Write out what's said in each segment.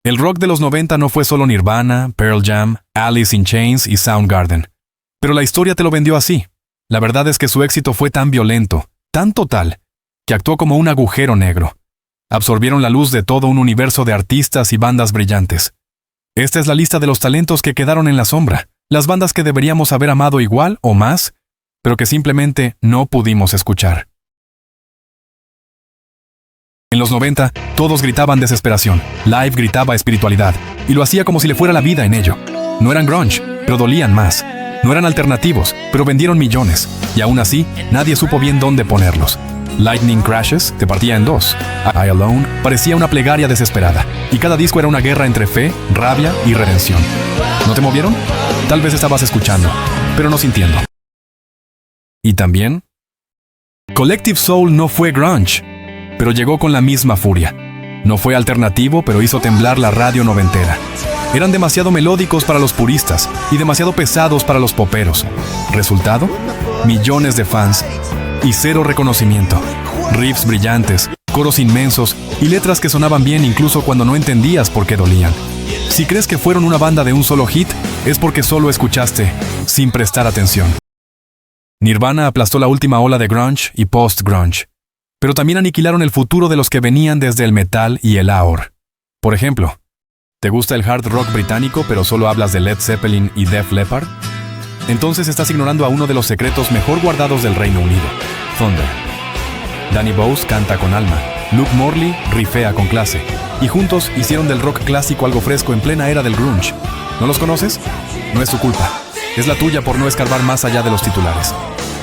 El rock de los 90 no fue solo Nirvana, Pearl Jam, Alice in Chains y Soundgarden. Pero la historia te lo vendió así. La verdad es que su éxito fue tan violento, tan total, que actuó como un agujero negro. Absorbieron la luz de todo un universo de artistas y bandas brillantes. Esta es la lista de los talentos que quedaron en la sombra, las bandas que deberíamos haber amado igual o más, pero que simplemente no pudimos escuchar. En los 90, todos gritaban desesperación. Live gritaba espiritualidad, y lo hacía como si le fuera la vida en ello. No eran grunge, pero dolían más. No eran alternativos, pero vendieron millones, y aún así, nadie supo bien dónde ponerlos. Lightning Crashes te partía en dos. I Alone parecía una plegaria desesperada, y cada disco era una guerra entre fe, rabia y redención. ¿No te movieron? Tal vez estabas escuchando, pero no sintiendo. Y también, Collective Soul no fue grunge, pero llegó con la misma furia. No fue alternativo, pero hizo temblar la radio noventera. Eran demasiado melódicos para los puristas y demasiado pesados para los poperos. ¿Resultado? Millones de fans y cero reconocimiento. Riffs brillantes, coros inmensos y letras que sonaban bien incluso cuando no entendías por qué dolían. Si crees que fueron una banda de un solo hit, es porque solo escuchaste, sin prestar atención. Nirvana aplastó la última ola de grunge y post-grunge, pero también aniquilaron el futuro de los que venían desde el metal y el AOR. Por ejemplo, ¿te gusta el hard rock británico pero solo hablas de Led Zeppelin y Def Leppard? Entonces estás ignorando a uno de los secretos mejor guardados del Reino Unido, Thunder. Danny Bowes canta con alma, Luke Morley rifea con clase, y juntos hicieron del rock clásico algo fresco en plena era del grunge. ¿No los conoces? No es tu culpa, es la tuya por no escarbar más allá de los titulares.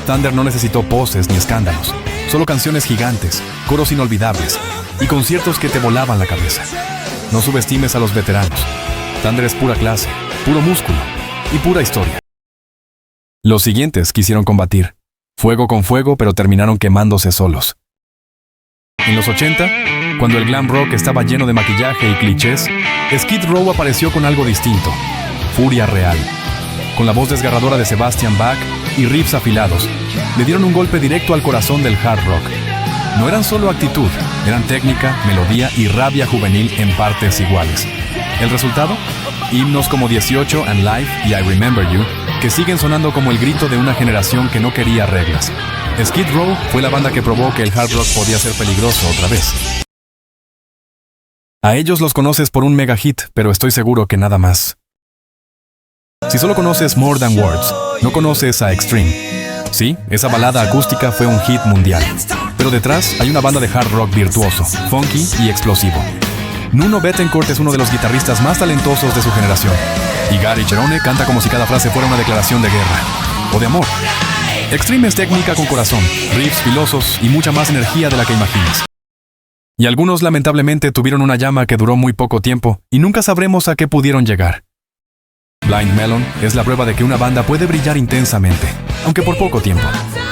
Thunder no necesitó poses ni escándalos, solo canciones gigantes, coros inolvidables y conciertos que te volaban la cabeza. No subestimes a los veteranos. Thunder es pura clase, puro músculo y pura historia. Los siguientes quisieron combatir, fuego con fuego, pero terminaron quemándose solos. En los 80, cuando el glam rock estaba lleno de maquillaje y clichés, Skid Row apareció con algo distinto, furia real. Con la voz desgarradora de Sebastian Bach y riffs afilados, le dieron un golpe directo al corazón del hard rock. No eran solo actitud, eran técnica, melodía y rabia juvenil en partes iguales. ¿El resultado? Himnos como 18 and Life y I Remember You, que siguen sonando como el grito de una generación que no quería reglas. Skid Row fue la banda que probó que el hard rock podía ser peligroso otra vez. A ellos los conoces por un mega hit, pero estoy seguro que nada más. Si solo conoces More Than Words, no conoces a Extreme. Sí, esa balada acústica fue un hit mundial, pero detrás hay una banda de hard rock virtuoso, funky y explosivo. Nuno Bettencourt es uno de los guitarristas más talentosos de su generación, y Gary Cherone canta como si cada frase fuera una declaración de guerra o de amor. Extreme es técnica con corazón, riffs filosos y mucha más energía de la que imaginas. Y algunos lamentablemente tuvieron una llama que duró muy poco tiempo y nunca sabremos a qué pudieron llegar. Blind Melon es la prueba de que una banda puede brillar intensamente, aunque por poco tiempo.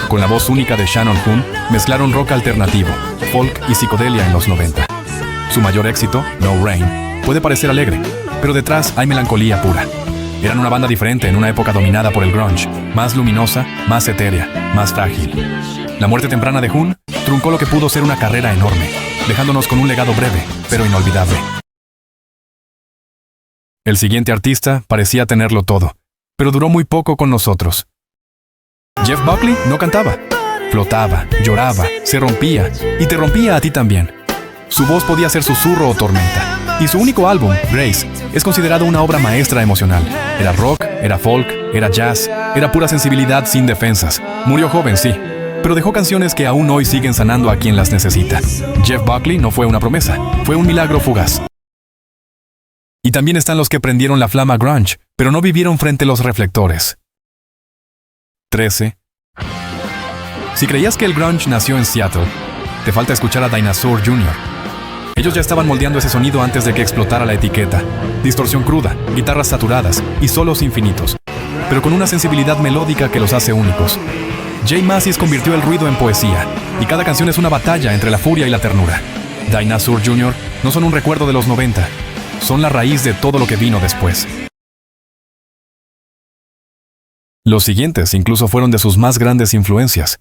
Con la voz única de Shannon Hoon, mezclaron rock alternativo, folk y psicodelia en los 90. Su mayor éxito, No Rain, puede parecer alegre, pero detrás hay melancolía pura. Eran una banda diferente en una época dominada por el grunge, más luminosa, más etérea, más frágil. La muerte temprana de Hoon truncó lo que pudo ser una carrera enorme, dejándonos con un legado breve, pero inolvidable. El siguiente artista parecía tenerlo todo, pero duró muy poco con nosotros. Jeff Buckley no cantaba, flotaba, lloraba, se rompía y te rompía a ti también. Su voz podía ser susurro o tormenta, y su único álbum, Grace, es considerado una obra maestra emocional. Era rock, era folk, era jazz, era pura sensibilidad sin defensas. Murió joven, sí, pero dejó canciones que aún hoy siguen sanando a quien las necesita. Jeff Buckley no fue una promesa, fue un milagro fugaz. Y también están los que prendieron la flama grunge, pero no vivieron frente a los reflectores. 13. Si creías que el grunge nació en Seattle, te falta escuchar a Dinosaur Jr. Ellos ya estaban moldeando ese sonido antes de que explotara la etiqueta. Distorsión cruda, guitarras saturadas y solos infinitos, pero con una sensibilidad melódica que los hace únicos. Jay Macy's convirtió el ruido en poesía, y cada canción es una batalla entre la furia y la ternura. Dinosaur Jr. no son un recuerdo de los 90, son la raíz de todo lo que vino después. Los siguientes incluso fueron de sus más grandes influencias.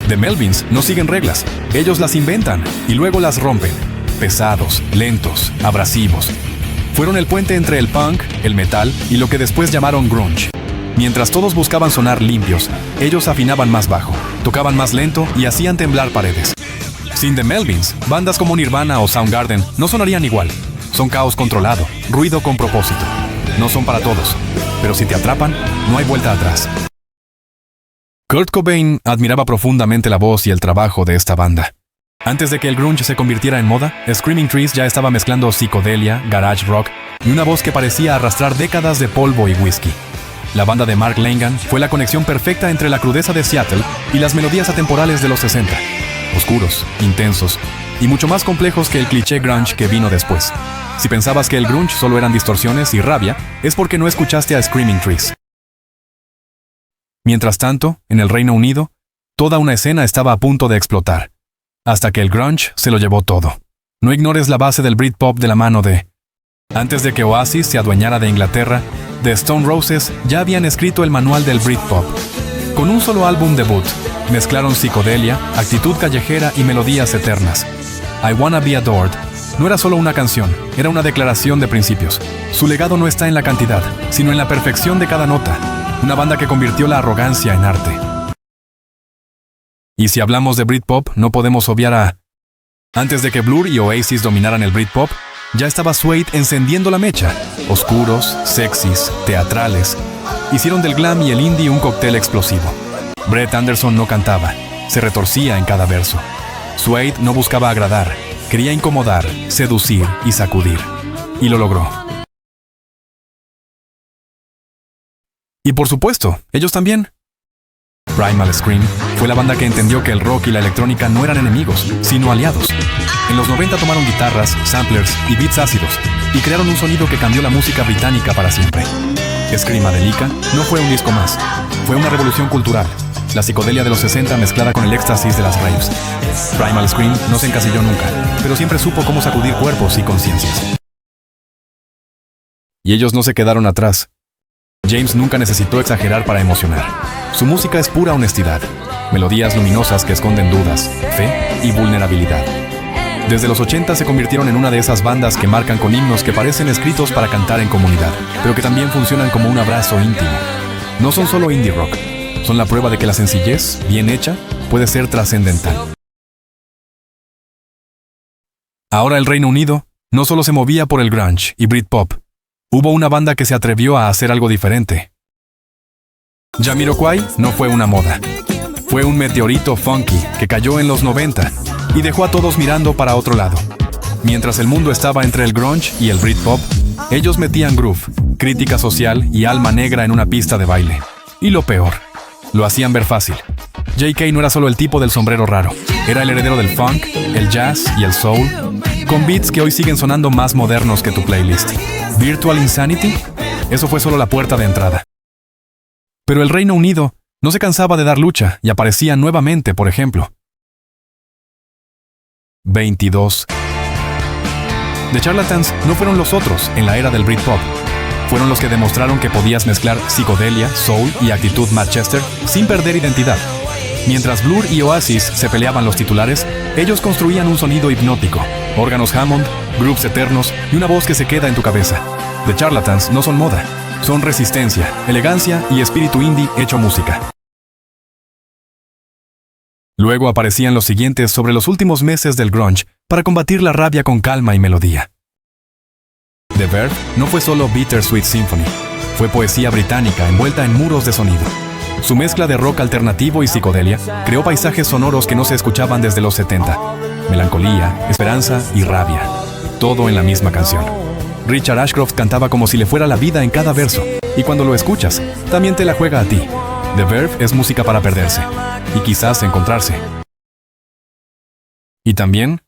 The Melvins no siguen reglas, ellos las inventan y luego las rompen. pesados, lentos, abrasivos. Fueron el puente entre el punk, el metal y lo que después llamaron grunge. Mientras todos buscaban sonar limpios, ellos afinaban más bajo, tocaban más lento y hacían temblar paredes. Sin The Melvins, bandas como Nirvana o Soundgarden no sonarían igual. Son caos controlado, ruido con propósito. No son para todos, pero si te atrapan, no hay vuelta atrás. Kurt Cobain admiraba profundamente la voz y el trabajo de esta banda. Antes de que el grunge se convirtiera en moda, Screaming Trees ya estaba mezclando psicodelia, garage rock y una voz que parecía arrastrar décadas de polvo y whisky. La banda de Mark Langan fue la conexión perfecta entre la crudeza de Seattle y las melodías atemporales de los 60. Oscuros, intensos y mucho más complejos que el cliché grunge que vino después. Si pensabas que el grunge solo eran distorsiones y rabia, es porque no escuchaste a Screaming Trees. Mientras tanto, en el Reino Unido, toda una escena estaba a punto de explotar, hasta que el grunge se lo llevó todo. No ignores la base del Britpop de la mano de... Antes de que Oasis se adueñara de Inglaterra, The Stone Roses ya habían escrito el manual del Britpop. Con un solo álbum debut, mezclaron psicodelia, actitud callejera y melodías eternas. I Wanna Be Adored no era solo una canción, era una declaración de principios. Su legado no está en la cantidad, sino en la perfección de cada nota. Una banda que convirtió la arrogancia en arte. Y si hablamos de Britpop, no podemos obviar a... Antes de que Blur y Oasis dominaran el Britpop, ya estaba Suede encendiendo la mecha. Oscuros, sexys, teatrales. Hicieron del glam y el indie un cóctel explosivo. Brett Anderson no cantaba, se retorcía en cada verso. Suede no buscaba agradar, quería incomodar, seducir y sacudir. Y lo logró. Y por supuesto, ellos también. Primal Scream fue la banda que entendió que el rock y la electrónica no eran enemigos, sino aliados. En los 90 tomaron guitarras, samplers y beats ácidos y crearon un sonido que cambió la música británica para siempre. Screamadelica no fue un disco más, fue una revolución cultural. La psicodelia de los 60 mezclada con el éxtasis de las raves. Primal Scream no se encasilló nunca, pero siempre supo cómo sacudir cuerpos y conciencias. Y ellos no se quedaron atrás. James nunca necesitó exagerar para emocionar. Su música es pura honestidad, melodías luminosas que esconden dudas, fe y vulnerabilidad. Desde los 80 se convirtieron en una de esas bandas que marcan con himnos que parecen escritos para cantar en comunidad, pero que también funcionan como un abrazo íntimo. No son solo indie rock, son la prueba de que la sencillez, bien hecha, puede ser trascendental. Ahora el Reino Unido no solo se movía por el grunge y Britpop. Hubo una banda que se atrevió a hacer algo diferente. Jamiroquai no fue una moda. Fue un meteorito funky que cayó en los 90 y dejó a todos mirando para otro lado. Mientras el mundo estaba entre el grunge y el Britpop, ellos metían groove, crítica social y alma negra en una pista de baile. Y lo peor, lo hacían ver fácil. J.K. no era solo el tipo del sombrero raro, era el heredero del funk, el jazz y el soul, con beats que hoy siguen sonando más modernos que tu playlist. Virtual Insanity, eso fue solo la puerta de entrada. Pero el Reino Unido no se cansaba de dar lucha y aparecía nuevamente, por ejemplo. 22. The Charlatans no fueron los otros en la era del Britpop. Fueron los que demostraron que podías mezclar psicodelia, soul y actitud Manchester sin perder identidad. Mientras Blur y Oasis se peleaban los titulares, ellos construían un sonido hipnótico, órganos Hammond, grooves eternos y una voz que se queda en tu cabeza. The Charlatans no son moda, son resistencia, elegancia y espíritu indie hecho música. Luego aparecían los siguientes sobre los últimos meses del grunge para combatir la rabia con calma y melodía. The Verve no fue solo Bittersweet Symphony, fue poesía británica envuelta en muros de sonido. Su mezcla de rock alternativo y psicodelia creó paisajes sonoros que no se escuchaban desde los 70. Melancolía, esperanza y rabia. Todo en la misma canción. Richard Ashcroft cantaba como si le fuera la vida en cada verso. Y cuando lo escuchas, también te la juega a ti. The Verve es música para perderse. Y quizás encontrarse. Y también,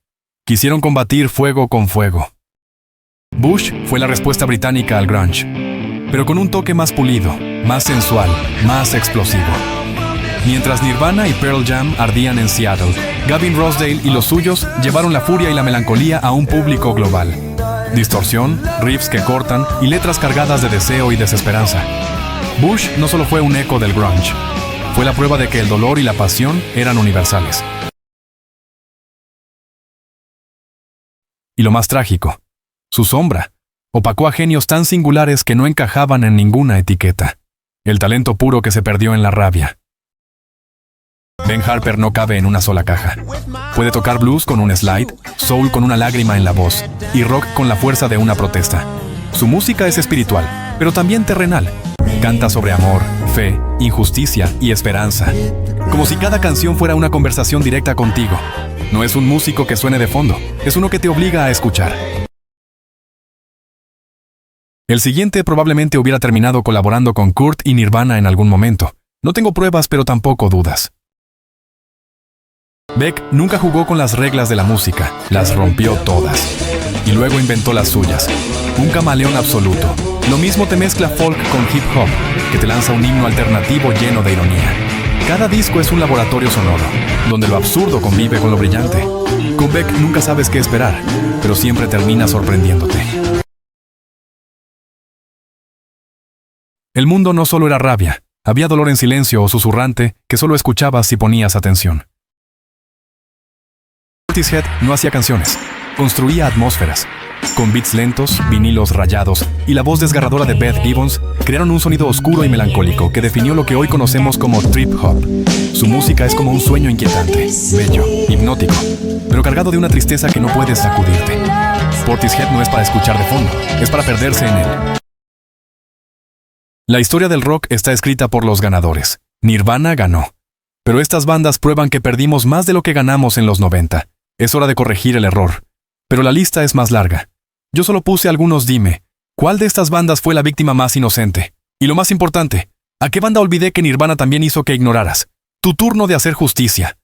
quisieron combatir fuego con fuego. Bush fue la respuesta británica al grunge, pero con un toque más pulido, más sensual, más explosivo. Mientras Nirvana y Pearl Jam ardían en Seattle, Gavin Rossdale y los suyos llevaron la furia y la melancolía a un público global. Distorsión, riffs que cortan y letras cargadas de deseo y desesperanza. Bush no solo fue un eco del grunge, fue la prueba de que el dolor y la pasión eran universales. Y lo más trágico, su sombra opacó a genios tan singulares que no encajaban en ninguna etiqueta. El talento puro que se perdió en la rabia. Ben Harper no cabe en una sola caja. Puede tocar blues con un slide, soul con una lágrima en la voz y rock con la fuerza de una protesta. Su música es espiritual, pero también terrenal. Canta sobre amor, fe, injusticia y esperanza. Como si cada canción fuera una conversación directa contigo. No es un músico que suene de fondo, es uno que te obliga a escuchar. El siguiente probablemente hubiera terminado colaborando con Kurt y Nirvana en algún momento. No tengo pruebas, pero tampoco dudas. Beck nunca jugó con las reglas de la música, las rompió todas. Y luego inventó las suyas. Un camaleón absoluto. Lo mismo te mezcla folk con hip hop, que te lanza un himno alternativo lleno de ironía. Cada disco es un laboratorio sonoro, donde lo absurdo convive con lo brillante. Con Beck nunca sabes qué esperar, pero siempre termina sorprendiéndote. El mundo no solo era rabia, había dolor en silencio o susurrante que solo escuchabas si ponías atención. Portishead no hacía canciones, construía atmósferas. Con beats lentos, vinilos rayados y la voz desgarradora de Beth Gibbons, crearon un sonido oscuro y melancólico que definió lo que hoy conocemos como trip hop. Su música es como un sueño inquietante, bello, hipnótico, pero cargado de una tristeza que no puedes sacudirte. Portishead no es para escuchar de fondo, es para perderse en él. La historia del rock está escrita por los ganadores. Nirvana ganó. Pero estas bandas prueban que perdimos más de lo que ganamos en los 90. Es hora de corregir el error. Pero la lista es más larga. Yo solo puse algunos. Dime, ¿cuál de estas bandas fue la víctima más inocente? Y lo más importante, ¿a qué banda olvidé que Nirvana también hizo que ignoraras? Tu turno de hacer justicia.